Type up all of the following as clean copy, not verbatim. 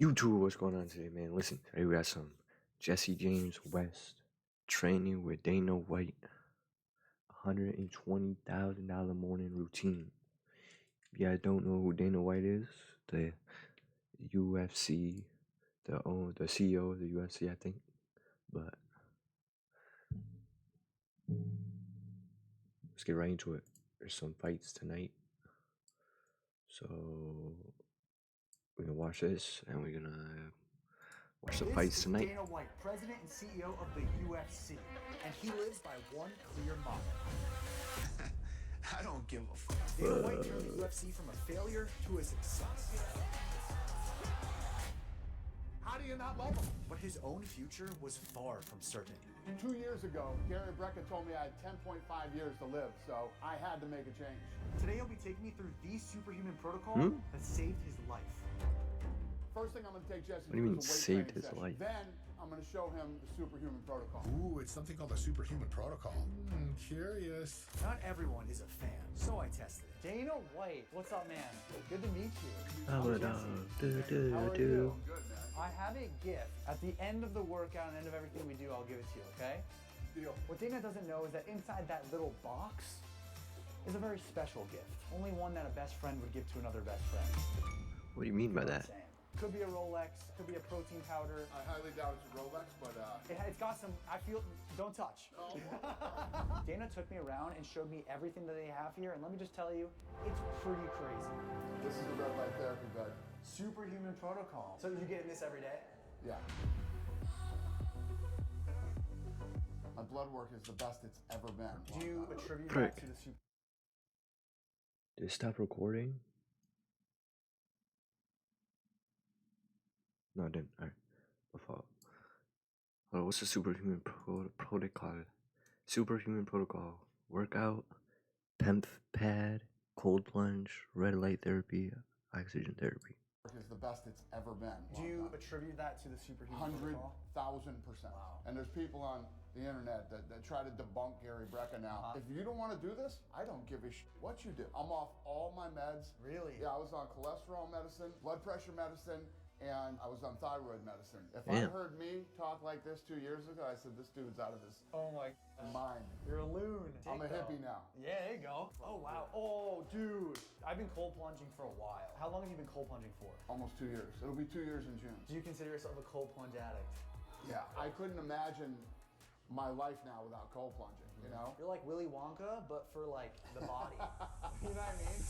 YouTube, what's going on today, man? Listen, today we got some Jesse James West training with Dana White, $120,000 morning routine. If you guys don't know who Dana White is, the UFC, the CEO of the UFC, I think. But let's get right into it. There's some fights tonight, so we're gonna watch this and we're gonna watch the fights tonight. Dana White, president and CEO of the UFC, and he lives by one clear motto. I don't give a fuck. Dana White turned the UFC from a failure to a success. How do you not love him? But his own future was far from certain. 2 years ago, Gary Brecka told me I had 10.5 years to live, so I had to make a change. Today he'll be taking me through the superhuman protocol that saved his life. First thing I'm going to take Jesse What do you mean through is a weight saved training his session. life? Then I'm going to show him the superhuman protocol. Ooh, it's something called the superhuman protocol. Curious. Not everyone is a fan, so I tested it. Dana White, what's up, man? Good to meet you. How I'm are Jesse. How are you? you? I'm good, man. I have a gift. At the end of the workout and end of everything we do, I'll give it to you, okay? Deal. What Dana doesn't know is that inside that little box is a very special gift. Only one that a best friend would give to another best friend. What do you mean by You know that? what I'm saying? Could be a Rolex, could be a protein powder. I highly doubt it's a Rolex, but It's got some, I feel, don't touch. Oh. Dana took me around and showed me everything that they have here, and let me just tell you, it's pretty crazy. this is the red light therapy bed. Superhuman protocol. So you get this every day? Yeah. My blood work is the best it's ever been. Do you attribute Prick. that to the super? Did it stop recording? No, it didn't. Alright. My fault. Oh, what's the superhuman protocol? Superhuman protocol. Workout, PEMF pad, cold plunge, red light therapy, oxygen therapy. Is the best it's ever been. Do you attribute that to the superhuman protocol? 100,000%. Wow. And there's people on the internet that try to debunk Gary Brecka now. If you don't want to do this, I don't give a shit what you do. I'm off all my meds. Really? Yeah, I was on cholesterol medicine, blood pressure medicine, and I was on thyroid medicine. If I Damn. heard me talk like this 2 years ago, I said, this dude's out of his Oh my mind. You're a loon. I'm a hippie now. Yeah, there you go. Oh, wow. Oh, dude. I've been cold plunging for a while. How long have you been cold plunging for? Almost 2 years. It'll be 2 years in June. Do you consider yourself a cold plunge addict? Yeah, I couldn't imagine my life now without cold plunging, you know? You're like Willy Wonka, but for like the body. You know what I mean?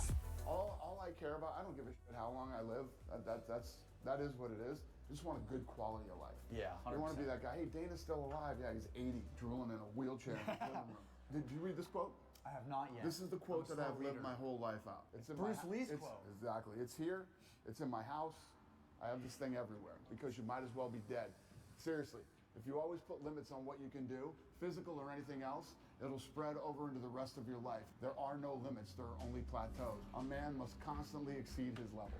All I care about, I don't give a shit how long I live. That is what it is. I just want a good quality of life. Yeah, 100%. You want to be that guy, hey, Dana's still alive. Yeah, he's 80, drooling in a wheelchair in his living room. Did you read this quote? I have not yet. This is the quote I'm a that slow I've lived reader. my whole life out. It's in Bruce my, Lee's it's, quote. Exactly. It's here. It's in my house. I have this thing everywhere because you might as well be dead. Seriously, if you always put limits on what you can do, physical or anything else, it'll spread over into the rest of your life. There are no limits. There are only plateaus. A man must constantly exceed his level.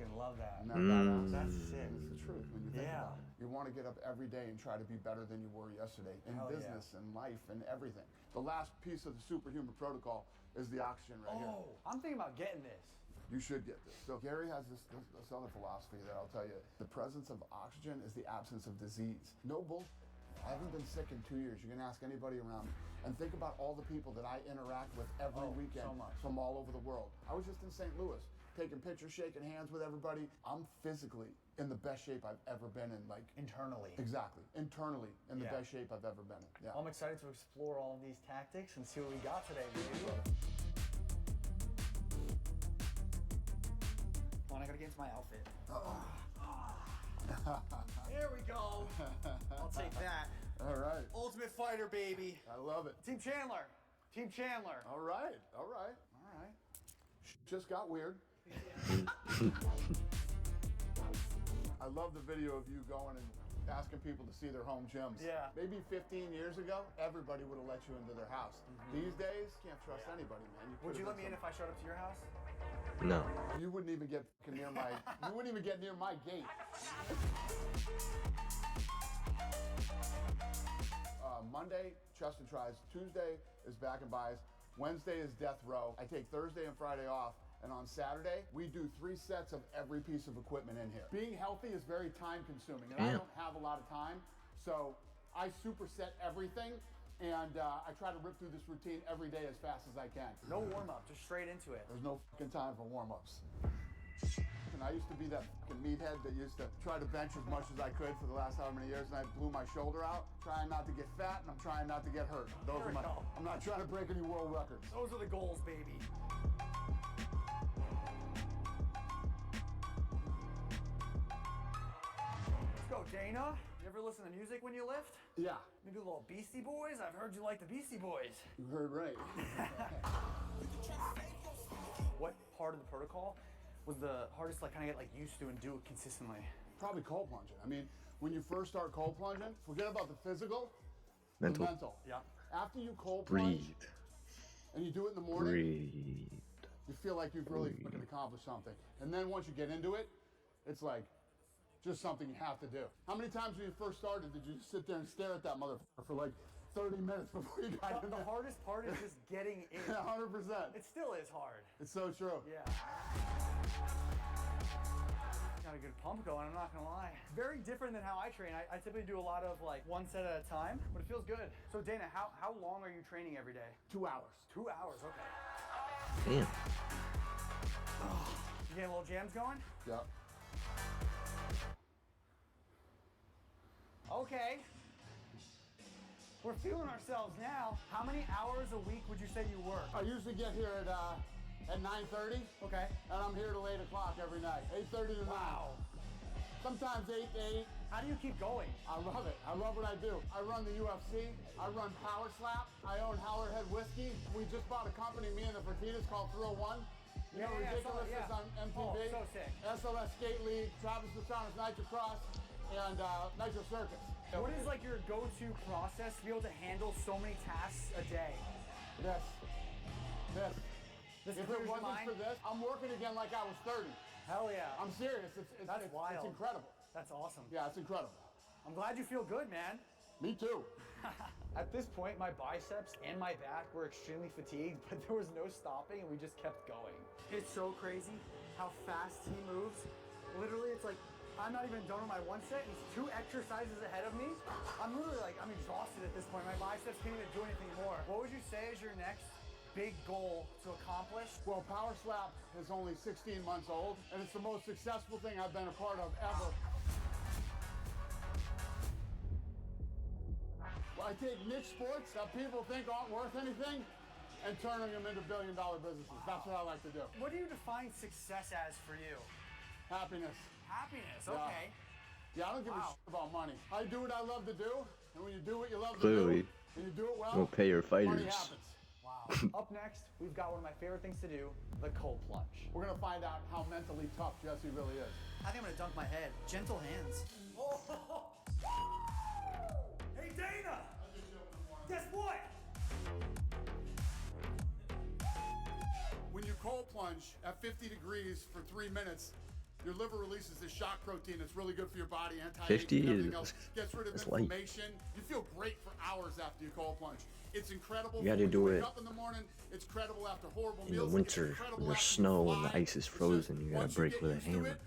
I love that. Isn't that badass? That's sick. It's the truth when you think Yeah. about it. You want to get up every day and try to be better than you were yesterday in Hell yeah. business and life and everything. The last piece of the superhuman protocol is the oxygen right here. Oh, I'm thinking about getting this. You should get this. So Gary has this other philosophy that I'll tell you. The presence of oxygen is the absence of disease. No bullshit. I haven't been sick in 2 years. You can ask anybody around me. And think about all the people that I interact with every weekend so much. from all over the world. I was just in St. Louis, taking pictures, shaking hands with everybody. I'm physically in the best shape I've ever been in. Like, Internally. exactly. Internally in the Yeah. best shape I've ever been in. Yeah. I'm excited to explore all of these tactics and see what we got today, baby. Come on, I gotta get into my outfit. There we go. I'll take that. All right. Ultimate Fighter, baby. I love it. Team Chandler. Team Chandler. All right. All right. All right. Just got weird. I love the video of you going and asking people to see their home gyms. Yeah. Maybe 15 years ago, everybody would have let you into their house. These days, can't trust anybody, man. Would you let me in if I showed up to your house? No. You wouldn't even get near my. You wouldn't even get near my gate. Monday, chest and tries. Tuesday is back and buys. Wednesday is death row. I take Thursday and Friday off, And on Saturday, we do 3 sets of every piece of equipment in here. Being healthy is very time consuming, and I Damn. don't have a lot of time. So I superset everything, and I try to rip through this routine every day as fast as I can. No warm-up, just straight into it. There's no fucking time for warm-ups. And I used to be that fucking meathead that used to try to bench as much as I could for the last however many years, and I blew my shoulder out, trying not to get fat, and I'm trying not to get hurt. There we go. I'm not trying to break any world records. Those are the goals, baby. Let's go, Dana. You ever listen to music when you lift? Yeah, Maybe a little Beastie Boys? I've heard you like the Beastie Boys. you heard right. What part of the protocol was the hardest to kind of get used to and do it consistently? Probably cold plunging. I mean, when you first start cold plunging, forget about the physical, Mental. the mental. Yeah. After you cold plunge Breathe. and you do it in the morning, Breathe. you feel like you've really fucking accomplished something. And then once you get into it, it's like just something you have to do. How many times when you first started did you just sit there and stare at that motherfucker for like 30 minutes before you got in The there? hardest part is just getting in. 100%. It still is hard. It's so true. Yeah. Got a good pump going, I'm not gonna lie. Very different than how I train. I typically do a lot of 1 set at a time, but it feels good. So Dana, how long are you training every day? 2 hours. 2 hours, okay. Damn. You getting little jams going? Yep. Okay. We're feeling ourselves now. How many hours a week would you say you work? I usually get here at 9:30, Okay. and I'm here till 8 o'clock every night. 8:30 to 9. Wow. Sometimes 8 to 8. How do you keep going? I love it. I love what I do. I run the UFC. I run Power Slap. I own Howard Head Whiskey. We just bought a company, me and the Fertitas, called 301. You know, Yeah, I saw it, Ridiculousness yeah. on MTV. Oh, so sick. SLS Skate League, Travis Pastrana's Nitro Cross, and Nitro Circus. What is your go-to process to be able to handle so many tasks a day? This. This If clears it your wasn't mind? for this, I'm working again like I was 30. Hell yeah. I'm serious. That's wild. It's incredible. That's awesome. Yeah, it's incredible. I'm glad you feel good, man. Me too. At this point, my biceps and my back were extremely fatigued, but there was no stopping and we just kept going. It's so crazy how fast he moves. Literally, it's like I'm not even done with my 1 set. He's 2 exercises ahead of me. I'm literally I'm exhausted at this point. My biceps can't even do anything more. What would you say is your next big goal to accomplish? Well, Power Slap is only 16 months old, and it's the most successful thing I've been a part of ever. Well, I take niche sports that people think aren't worth anything and turning them into billion-dollar businesses. That's what I like to do. What do you define success as for you? Happiness. Happiness, Yeah. okay. Yeah, I don't give a Wow. shit about money. I do what I love to do, and when you do what you love Clearly, to do, and you do it well, Don't pay your money fighters. happens. Wow. Up next, we've got one of my favorite things to do, the cold plunge. We're gonna find out how mentally tough Jesse really is. I think I'm gonna dunk my head. Gentle hands. Oh. Hey Dana! Guess what? When you cold plunge at 50 degrees for 3 minutes, your liver releases this shock protein that's really good for your body, 50 and everything is- else. Gets rid of it's light. inflammation. You feel great for hours after you cold plunge. It's incredible. You gotta when do wake it up in the morning. It's incredible after horrible in the meals. It's winter, incredible when there's after you snow and the fly. ice is It's frozen, you gotta once break get with a used to hammer. it,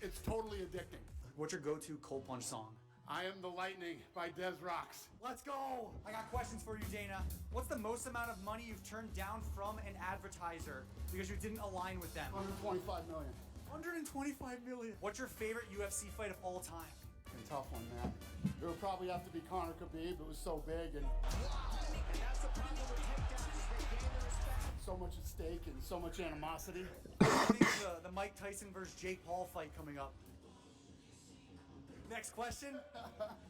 it's totally addicting. What's your go-to cold plunge song? I Am the Lightning by Des Rocks. Let's go! I got questions for you, Dana. What's the most amount of money you've turned down from an advertiser because you didn't align with them? 125 million. 125 million. What's your favorite UFC fight of all time? A tough one, man. It would probably have to be Conor Khabib. It was so big and so much at stake and so much animosity. What do you think of the Mike Tyson versus Jake Paul fight coming up? Next question.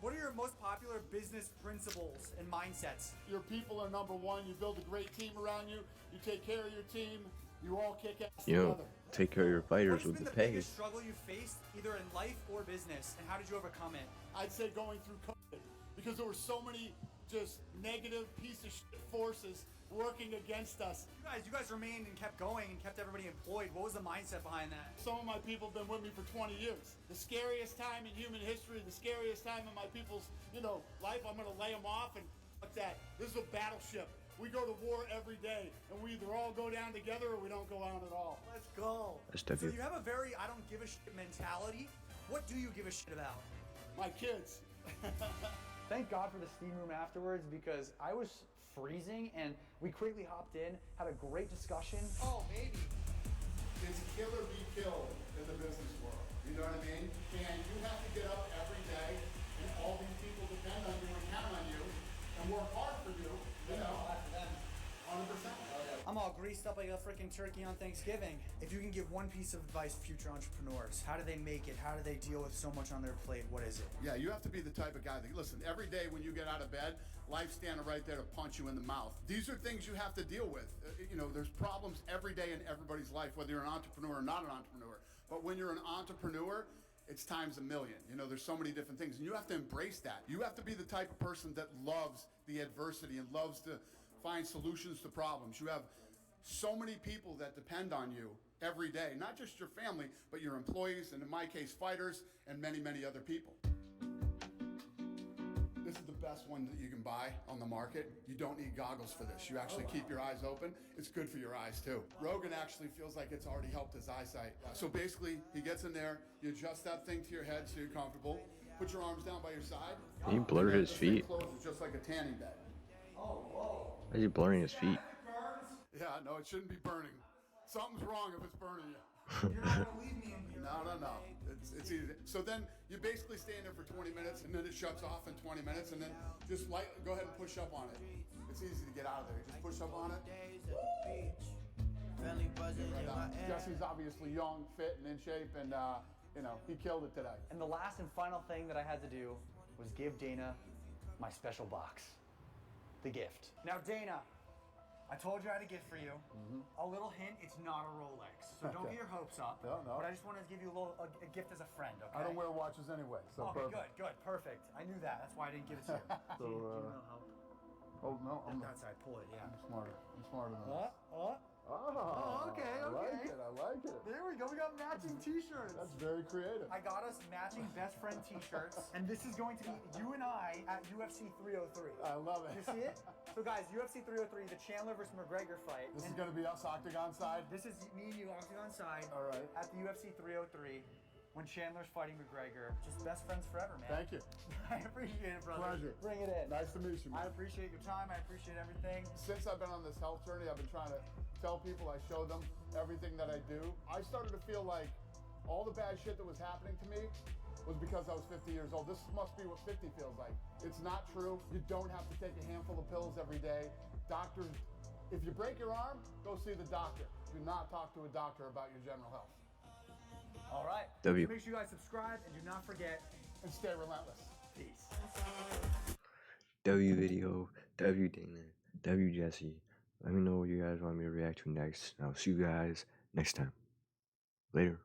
What are your most popular business principles and mindsets? Your people are number one. You build a great team around you. You take care of your team. You all kick ass You know, together. take care of your What fighters has with been the the pay. biggest struggle you faced, either in life or business, and how did you overcome it? I'd say going through COVID because there were so many just negative piece of shit forces working against us. You guys remained and kept going and kept everybody employed. What was the mindset behind that? Some of my people have been with me for 20 years. The scariest time in human history, the scariest time in my people's, life, I'm gonna lay them off and fuck that. This is a battleship. We go to war every day, and we either all go down together or we don't go out at all. Let's go. That's So W. you have a very I don't give a shit mentality. What do you give a shit about? My kids. Thank God for the steam room afterwards because I was freezing and we quickly hopped in, had a great discussion. Oh, baby. It's kill or be killed in the business world. You know what I mean? And you have to get up every day, and all these people depend on you and count on you, and work hard for you. You know, 100%. I'm all greased up like a freaking turkey on Thanksgiving. If you can give one piece of advice to future entrepreneurs, how do they make it? How do they deal with so much on their plate? What is it? Yeah, you have to be the type of guy that, listen, every day when you get out of bed, life's standing right there to punch you in the mouth. These are things you have to deal with. You know, there's problems every day in everybody's life, whether you're an entrepreneur or not an entrepreneur. But when you're an entrepreneur, it's times a million. You know, there's so many different things, and you have to embrace that. You have to be the type of person that loves the adversity and loves to find solutions to problems. You have so many people that depend on you every day, not just your family, but your employees, and in my case, fighters, and many, many other people. This is the best one that you can buy on the market. You don't need goggles for this. You actually keep your eyes open. It's good for your eyes too. Rogan actually feels like it's already helped his eyesight. So basically, he gets in there, you adjust that thing to your head so you're comfortable, put your arms down by your side. He blurred his This thing feet. closes just like a tanning bed. Why is he blurring his feet? Yeah, no, it shouldn't be burning. Something's wrong if it's burning you. You're not gonna leave me in here. No. It's easy. So then you basically stay in there for 20 minutes, and then it shuts off in 20 minutes, and then just go ahead and push up on it. It's easy to get out of there. You just push up on it. Right down. Jesse's obviously young, fit, and in shape, and you know, he killed it today. And the last and final thing that I had to do was give Dana my special box. The gift. Now, Dana, I told you I had a gift for you. A little hint, it's not a Rolex. So don't get your hopes up. No. But I just wanted to give you a gift as a friend, okay? I don't wear watches anyway, so Okay, perfect. good, perfect. I knew that. That's why I didn't give it to you. So, Do you know how? Oh no, I'm That side, pull it, yeah. smarter. I'm smarter than this. Oh, okay. I like it. There we go. We got matching t-shirts. That's very creative. I got us matching best friend t-shirts, and this is going to be you and I at UFC 303. I love it. You see it? So guys, UFC 303, the Chandler versus McGregor fight. This is And going to be us octagon side. this is me and you octagon side. All right. At the UFC 303, when Chandler's fighting McGregor. Just best friends forever, man. Thank you. I appreciate it, brother. Pleasure. Bring it in. Nice to meet you, I man. appreciate your time. I appreciate everything. Since I've been on this health journey, I've been trying to tell people, I show them everything that I do. I started to feel like all the bad shit that was happening to me was because I was 50 years old. This must be what 50 feels like. It's not true. You don't have to take a handful of pills every day. Doctors, if you break your arm, go see the doctor. Do not talk to a doctor about your general health. All right. W. So make sure you guys subscribe and do not forget. And stay relentless. Peace. W video, W Dana, W Jesse. Let me know what you guys want me to react to next. And I'll see you guys next time. Later.